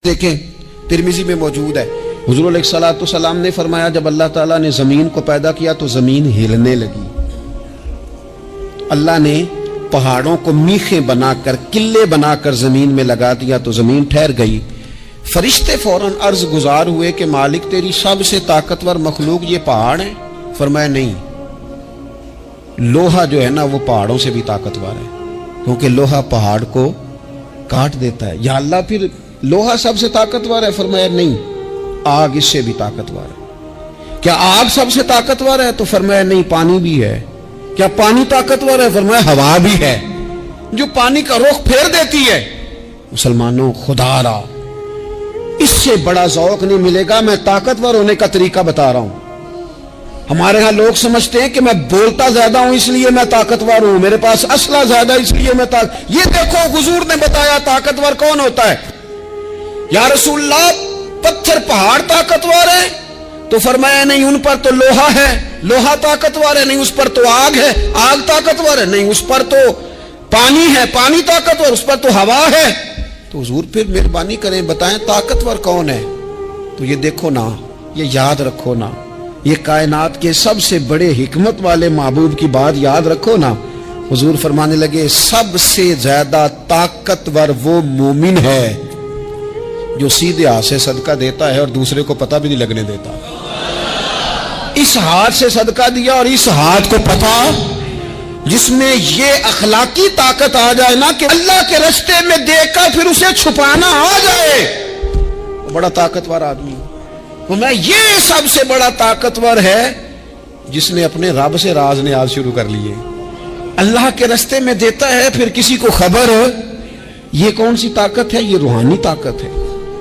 دیکھیں ترمذی میں موجود ہے، حضور علیہ الصلوۃ والسلام نے فرمایا جب اللہ تعالیٰ نے زمین کو پیدا کیا تو زمین ہلنے لگی، اللہ نے پہاڑوں کو میخیں بنا کر قلعے بنا کر زمین میں لگا دیا تو زمین ٹھہر گئی۔ فرشتے فوراً عرض گزار ہوئے کہ مالک تیری سب سے طاقتور مخلوق یہ پہاڑ ہے؟ فرمایا نہیں، لوہا جو ہے نا وہ پہاڑوں سے بھی طاقتور ہے، کیونکہ لوہا پہاڑ کو کاٹ دیتا ہے۔ یا اللہ پھر لوہا سب سے طاقتور ہے؟ فرمایا نہیں، آگ اس سے بھی طاقتور ہے۔ کیا آگ سب سے طاقتور ہے؟ تو فرمایا نہیں، پانی بھی ہے۔ کیا پانی طاقتور ہے؟ فرمایا ہوا بھی ہے، جو پانی کا رخ پھیر دیتی ہے۔ مسلمانوں خدا را اس سے بڑا ذوق نہیں ملے گا۔ میں طاقتور ہونے کا طریقہ بتا رہا ہوں۔ ہمارے ہاں لوگ سمجھتے ہیں کہ میں بولتا زیادہ ہوں اس لیے میں طاقتور ہوں، میرے پاس اسلحہ زیادہ اس لیے میں یہ دیکھو حضور نے بتایا طاقتور کون ہوتا ہے۔ یا رسول اللہ پتھر پہاڑ طاقتور ہے؟ تو فرمایا نہیں، ان پر تو لوہا ہے، لوہا طاقتور ہے، نہیں اس پر تو آگ ہے، آگ طاقتور ہے، نہیں اس پر تو پانی ہے، پانی طاقتور، اس پر تو ہوا ہے۔ تو حضور پھر مہربانی کریں بتائیں طاقتور کون ہے؟ تو یہ دیکھو نا، یہ یاد رکھو نا، یہ کائنات کے سب سے بڑے حکمت والے محبوب کی بات یاد رکھو نا۔ حضور فرمانے لگے سب سے زیادہ طاقتور وہ مومن ہے جو سیدھے ہاتھ سے صدقہ دیتا ہے اور دوسرے کو پتہ بھی نہیں لگنے دیتا۔ اس ہاتھ سے صدقہ دیا اور اس ہاتھ کو پتہ، جس میں یہ اخلاقی طاقت آ جائے نا کہ اللہ کے رستے میں دیکھ کر پھر اسے چھپانا آ جائے، وہ بڑا طاقتور آدمی۔ میں یہ سب سے بڑا طاقتور ہے جس نے اپنے رب سے راز نیاز شروع کر لیے، اللہ کے رستے میں دیتا ہے پھر کسی کو خبر۔ یہ کون سی طاقت ہے؟ یہ روحانی طاقت ہے،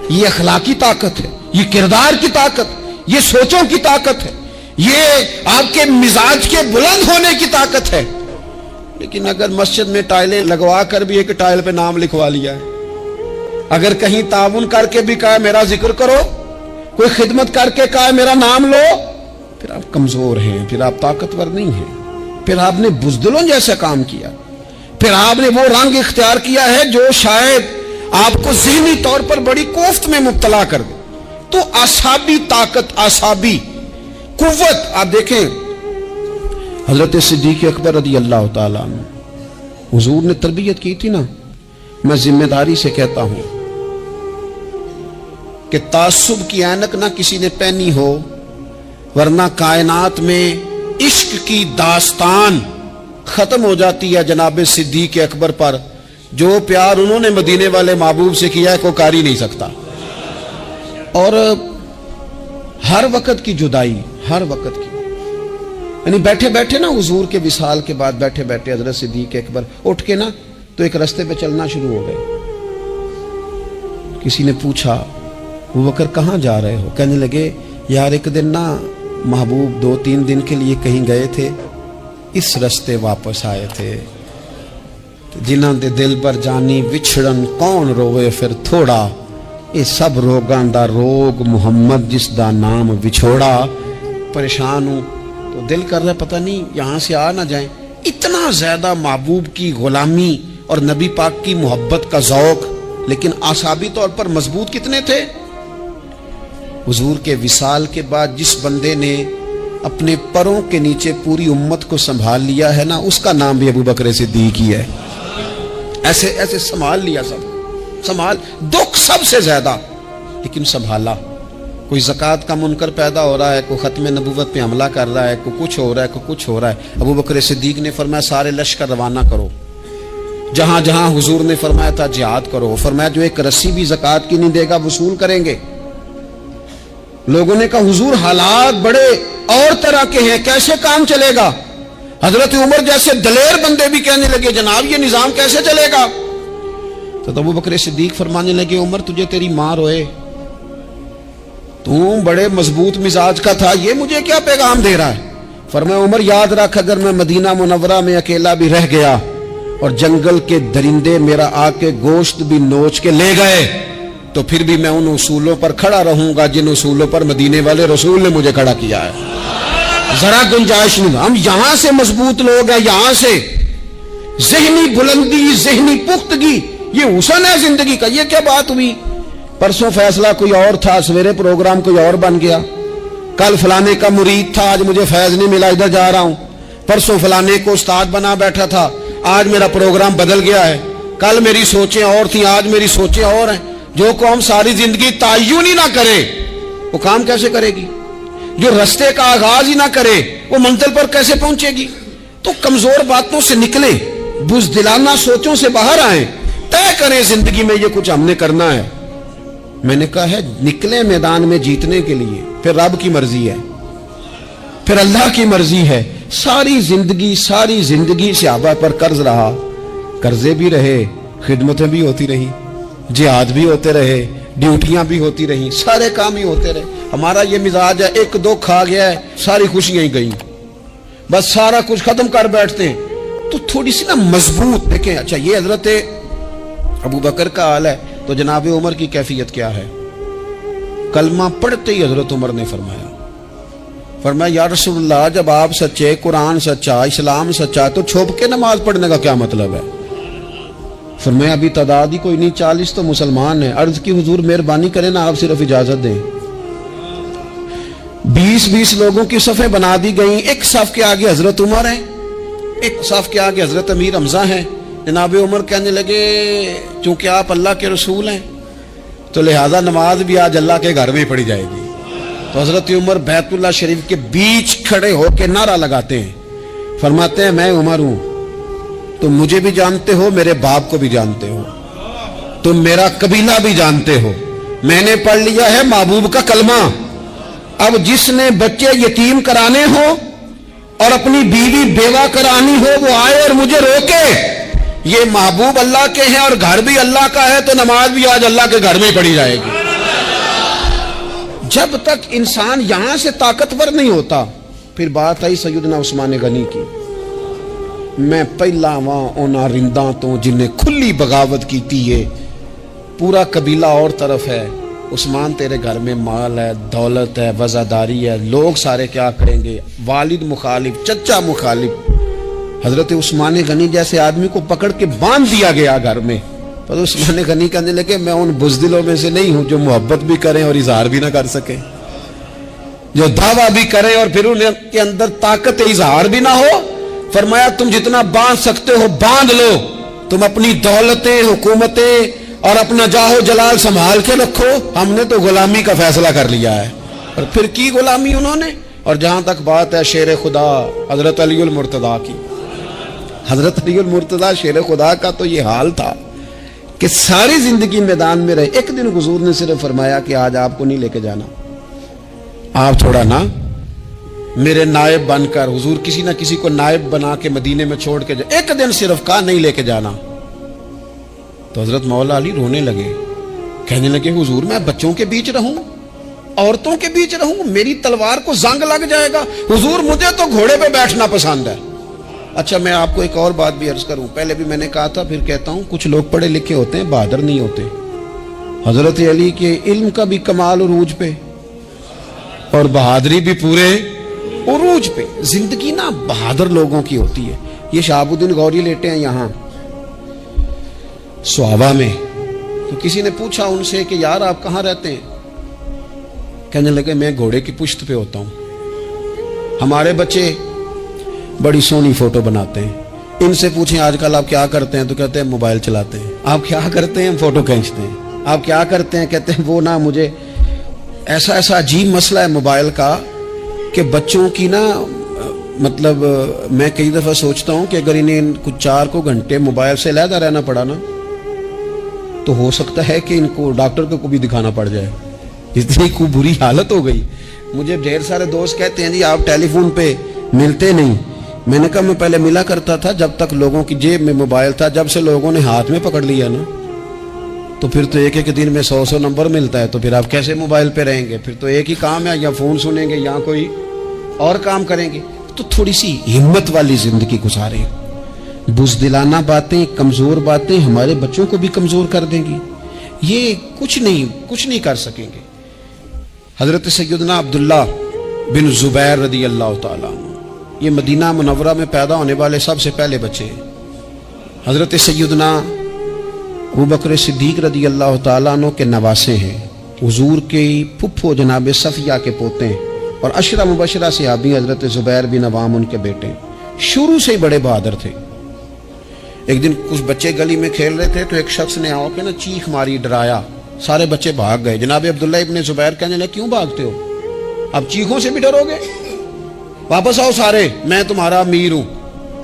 یہ اخلاقی طاقت ہے، یہ کردار کی طاقت، یہ سوچوں کی طاقت ہے، یہ آپ کے مزاج کے بلند ہونے کی طاقت ہے۔ لیکن اگر مسجد میں ٹائلیں لگوا کر بھی ایک ٹائل پہ نام لکھوا لیا ہے، اگر کہیں تعاون کر کے بھی کہا میرا ذکر کرو، کوئی خدمت کر کے کہا میرا نام لو، پھر آپ کمزور ہیں، پھر آپ طاقتور نہیں ہیں، پھر آپ نے بزدلوں جیسا کام کیا، پھر آپ نے وہ رنگ اختیار کیا ہے جو شاید آپ کو ذہنی طور پر بڑی کوفت میں مبتلا کر دے۔ تو اعصابی طاقت، اعصابی قوت، آپ دیکھیں حضرت صدیق اکبر رضی اللہ تعالیٰ عنہ، حضور نے تربیت کی تھی نا۔ میں ذمہ داری سے کہتا ہوں کہ تعصب کی اینک نہ کسی نے پہنی ہو، ورنہ کائنات میں عشق کی داستان ختم ہو جاتی ہے جناب صدیق اکبر پر۔ جو پیار انہوں نے مدینے والے محبوب سے کیا ہے کوئی کر ہی نہیں سکتا۔ اور ہر وقت کی جدائی، ہر وقت کی، یعنی بیٹھے بیٹھے نا حضور کے وصال کے بعد بیٹھے بیٹھے حضرت صدیق اکبر اٹھ کے نا تو ایک رستے پہ چلنا شروع ہو گئے۔ کسی نے پوچھا ابو بکر کہاں جا رہے ہو؟ کہنے لگے یار ایک دن نا محبوب 2-3 دن کے لیے کہیں گئے تھے، اس رستے واپس آئے تھے، جنہاں دے دل پر جانی وچھڑن کون روے پھر تھوڑا، یہ سب روگاں دا روگ محمد جس دا نام وچھوڑا۔ پریشان ہوں تو دل کر رہا ہے پتہ نہیں یہاں سے آ نہ جائیں۔ اتنا زیادہ محبوب کی غلامی اور نبی پاک کی محبت کا ذوق، لیکن اعصابی طور پر مضبوط کتنے تھے؟ حضور کے وصال کے بعد جس بندے نے اپنے پروں کے نیچے پوری امت کو سنبھال لیا ہے نا، اس کا نام بھی ابو بکر صدیق ہی ہے۔ ایسے ایسے سنبھال لیا، سب سنبھال، دکھ سب سے زیادہ لیکن سنبھالا۔ کوئی زکوٰۃ کا منکر پیدا ہو رہا ہے، کوئی ختم نبوت پہ حملہ کر رہا ہے، کوئی کچھ ہو رہا ہے، کوئی کچھ ہو رہا ہے، ابو بکر صدیق نے فرمایا سارے لشکر روانہ کرو، جہاں جہاں حضور نے فرمایا تھا جہاد کرو۔ فرمایا جو ایک رسی بھی زکوٰۃ کی نہیں دے گا وصول کریں گے۔ لوگوں نے کہا حضور حالات بڑے اور طرح کے ہیں، کیسے کام چلے گا؟ حضرت عمر جیسے دلیر بندے بھی کہنے لگے جناب یہ نظام کیسے چلے گا؟ تو ابو بکر صدیق فرمانے لگے عمر تجھے تیری ماں روئے، تو بڑے مضبوط مزاج کا تھا، یہ مجھے کیا پیغام دے رہا ہے؟ فرمایا عمر یاد رکھ اگر میں مدینہ منورہ میں اکیلا بھی رہ گیا اور جنگل کے درندے میرا آ کے گوشت بھی نوچ کے لے گئے تو پھر بھی میں ان اصولوں پر کھڑا رہوں گا جن اصولوں پر مدینے والے رسول نے مجھے کھڑا کیا ہے۔ ذرا گنجائش نہیں، ہم یہاں سے مضبوط لوگ ہیں، یہاں سے ذہنی بلندی، ذہنی پختگی، یہ حسن ہے زندگی کا۔ یہ کیا بات ہوئی परसों फैसला कोई और था, सवेरे प्रोग्राम कोई और बन गया। कल फलाने का मुरीद था, आज मुझे फैज नहीं मिला, इधर जा रहा हूं। परसों फलाने को उस्ताद बना बैठा था, आज मेरा प्रोग्राम बदल गया है। कल मेरी सोचें और थी, आज मेरी सोचें और हैं। जो कौम सारी जिंदगी तायुन ही ना करे वो काम कैसे करेगी? जो रास्ते का आगाज ही ना करे वो मंजिल पर कैसे पहुंचेगी? तो कमजोर बातों से निकले, बुज़दिलाना सोचों से बाहर आए, तय करें जिंदगी में ये कुछ हमने करना है। मैंने कहा है निकले मैदान में जीतने के लिए, फिर रब की मर्जी है, फिर अल्लाह की मर्जी है। सारी जिंदगी सहाबा पर कर्ज रहा, कर्जे भी रहे, खिदमतें भी होती रही, जिहाद भी होते रहे, ड्यूटियां भी होती रही, सारे काम ही होते रहे। हमारा ये मिजाज है, एक दो खा गया है सारी खुशियां ही गई, बस सारा कुछ खत्म कर बैठते हैं। तो थोड़ी सी ना मजबूत देखें। अच्छा ये हजरत अबू बकर का हाल है, तो जनाब उमर की कैफियत क्या है? कलमा पढ़ते ही हजरत उमर ने फरमाया या रसूलल्लाह, जब आप सच्चे, कुरान सच्चा, इस्लाम सच्चा, तो छुप के नमाज पढ़ने का क्या मतलब है? फरमाया अभी तादाद ही कोई नहीं, 40 तो मुसलमान है। अर्ज की हुजूर मेहरबानी करें ना, आप सिर्फ इजाजत दें। 20-20 लोगों की सफ़ें बना दी गई, एक सफ के आगे हजरत उमर है, एक सफ के आगे हजरत अमीर हमजा है। जनाब उमर कहने लगे चूंकि आप अल्लाह के रसूल हैं तो लिहाजा नमाज भी आज अल्लाह के घर में पढ़ी जाएगी। तो हजरत उमर बैतुल्लाह शरीफ के बीच खड़े होकर नारा लगाते हैं, फरमाते हैं मैं उमर हूं, तुम मुझे भी जानते हो, मेरे बाप को भी जानते हो, तुम मेरा कबीला भी जानते हो, मैंने पढ़ लिया है महबूब का कलमा। अब जिसने बच्चे यतीम कराने हो और अपनी बीवी बेवा करानी हो वो आए और मुझे रोके। ये महबूब अल्लाह के हैं और घर भी अल्लाह का है, तो नमाज भी आज अल्लाह के घर में ही पढ़ी जाएगी। जब तक इंसान यहां से ताकतवर नहीं होता, फिर बात आई सैयदना उस्मान गनी की। मैं पहला वहां ओना रिंदा तो जिन्हें खुली बगावत की थी, ये पूरा कबीला और तरफ है। उस्मान तेरे घर में माल है, दौलत है, वजादारी है, लोग सारे क्या करेंगे? वालिद मुखालिफ, चचा मुखालिफ। हजरत उस्मान गनी जैसे आदमी को पकड़ के बांध दिया गया घर में। पर उस्मान गनी कहने लगे मैं उन बुज़दिलों में से नहीं हूं जो मोहब्बत भी करें और इजहार भी ना कर सके, जो दावा भी करें और फिर उनके अंदर ताकत इजहार भी ना हो। फरमाया तुम जितना बांध सकते हो बांध लो, तुम अपनी दौलतें, हुकूमतें और अपना जाहो जलाल संभाल के रखो, हमने तो गुलामी का फैसला कर लिया है। और फिर की गुलामी उन्होंने। और जहां तक बात है शेर खुदा हजरत अलीउल मुर्तदा की, हजरत अलीउल मुर्तदा शेर खुदा का तो ये हाल था कि सारी जिंदगी मैदान में रहे। एक दिन हुजूर ने सिर्फ फरमाया कि आज आपको नहीं लेके जाना, आप थोड़ा ना मेरे नायब बनकर, हुजूर किसी ना किसी को नायब बना के मदीने में छोड़ के जाए। एक दिन सिर्फ कहा नहीं लेके जाना। तो हजरत मौला अली रोने लगे, कहने लगे हुजूर मैं बच्चों के बीच रहूं, औरतों के बीच रहूं, मेरी तलवार को जंग लग जाएगा। हुजूर मुझे तो घोड़े पे बैठना पसंद है। अच्छा मैं आपको एक और बात भी अर्ज करूं, पहले भी मैंने कहा था फिर कहता हूं, कुछ लोग पढ़े लिखे होते हैं बहादुर नहीं होते। हजरत अली के इल्म का भी कमाल उरूज पे और बहादुरी भी पूरे उरूज पे। जिंदगी ना बहादुर लोगों की होती है। ये शहाबुद्दीन गौरी लेटे हैं यहां सुहाबा में, तो किसी ने पूछा उनसे कि यार आप कहां रहते हैं? कहने लगे मैं घोड़े की पुश्त पे होता हूं, हमारे बच्चे बड़ी सोनी फोटो बनाते हैं। इनसे पूछें आजकल आप क्या करते हैं, तो कहते हैं मोबाइल चलाते हैं। आप क्या करते हैं? फोटो खींचते हैं। आप क्या करते हैं? कहते हैं वो ना मुझे ऐसा अजीब मसला है मोबाइल का कि बच्चों की ना मतलब मैं कई दफा सोचता हूं कि अगर इन्हें कुछ 4 घंटे मोबाइल से अलहदा रहना पड़ा ना, तो हो सकता है कि इनको डॉक्टर को भी दिखाना पड़ जाए, इतनी खूब बुरी हालत हो गई। मुझे ढेर सारे दोस्त कहते हैं जी आप टेलीफोन पे मिलते नहीं। मैंने कहा मैं पहले मिला करता था जब तक लोगों की जेब में मोबाइल था, जब से लोगों ने हाथ में पकड़ लिया ना, तो फिर तो एक दिन में 100 नंबर मिलता है, तो फिर आप कैसे मोबाइल पे रहेंगे? फिर तो एक ही काम है, या फोन सुनेंगे या कोई और काम करेंगे। तो थोड़ी सी हिम्मत वाली जिंदगी गुजारें। बुज़दिलाना बातें, कमजोर बातें हमारे बच्चों को भी कमजोर कर देंगी। ये कुछ नहीं कर सकेंगे। हजरत सैयदना अब्दुल्ला बिन जुबैर रदी अल्लाह ताला, ये मदीना मुनव्वरा में पैदा होने वाले सबसे पहले बच्चे हैं। हजरत सैयदना अबू बकर सिद्दीक रदी अल्लाह ताला अन्हु के नवासे हैं, हुजूर के फुफ्फो जनाब सफिया के पोते हैं, और अशरा मुबशरा सहाबी हजरत जुबैर बिन अवाम उनके बेटे। शुरू से ही बड़े बहादुर थे। एक दिन कुछ बच्चे गली में खेल रहे थे तो एक शख्स ने आके ना चीख मारी, डराया, सारे बच्चे भाग गए। जनाब अब्दुल्ला इब्ने जुबैर कहने लगे क्यों भागते हो, अब चीखों से भी डरोगे, वापस आओ सारे, मैं तुम्हारा अमीर हूं,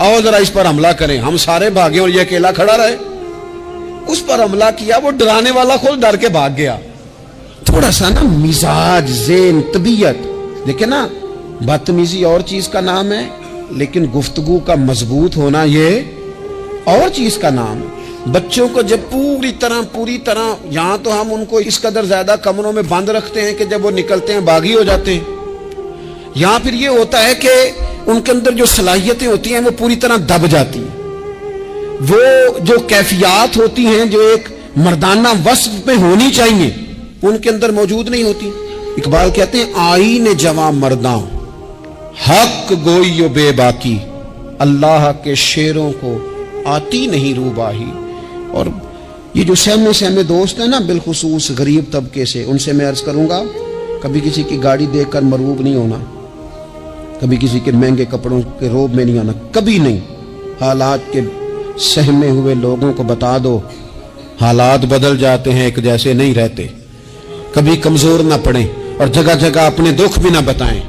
आओ जरा इस पर हमला करें। हम सारे भागे और ये अकेला खड़ा रहे। उस पर हमला किया, वो डराने वाला खुद डर के भाग गया। थोड़ा सा ना मिजाज, ज़ेन, तबीयत देखे ना, बदतमीजी और चीज का नाम है, लेकिन गुफ्तगू का मजबूत होना ये और चीज का नाम है। बच्चों को जब पूरी तरह यहां तो हम उनको इस कदर ज्यादा कमरों में बंद रखते हैं कि जब वो निकलते हैं बागी हो जाते हैं। यहां फिर ये होता है कि उनके अंदर जो सलाहियतें होती हैं वो पूरी तरह दब जाती हैं। वो जो कैफियत होती हैं जो एक मर्दाना वस्फ पे होनी चाहिए उनके अंदर मौजूद नहीं होती। इकबाल कहते हैं आईने जवां मर्दा हक गोइयो बेबाकी, अल्लाह के शेरों को आती नहीं रूबाही। और ये जो सहमे दोस्त हैं ना, बिलखुसूस गरीब तबके से, उनसे मैं अर्ज करूंगा कभी किसी की गाड़ी देखकर मरूब नहीं होना, कभी किसी के महंगे कपड़ों के रोब में नहीं आना, कभी नहीं। हालात के सहमे हुए लोगों को बता दो हालात बदल जाते हैं, एक जैसे नहीं रहते। कभी कमजोर ना पड़े और जगह जगह अपने दुख भी ना बताएं,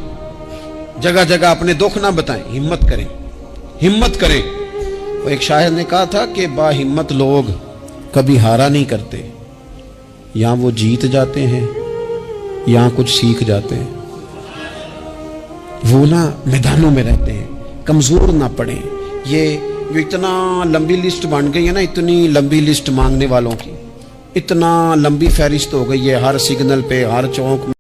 जगह जगह अपने दुख ना बताएं, हिम्मत करें, हिम्मत करें। वो एक शायर ने कहा था कि बाहिम्मत लोग कभी हारा नहीं करते, या वो जीत जाते हैं या कुछ सीख जाते हैं। वो ना मैदानों में रहते हैं, कमजोर ना पड़े। ये जो इतना लंबी लिस्ट बन गई है ना, इतनी लंबी लिस्ट मांगने वालों की, इतना लंबी फहरिस्त हो गई है, हर सिग्नल पे, हर चौक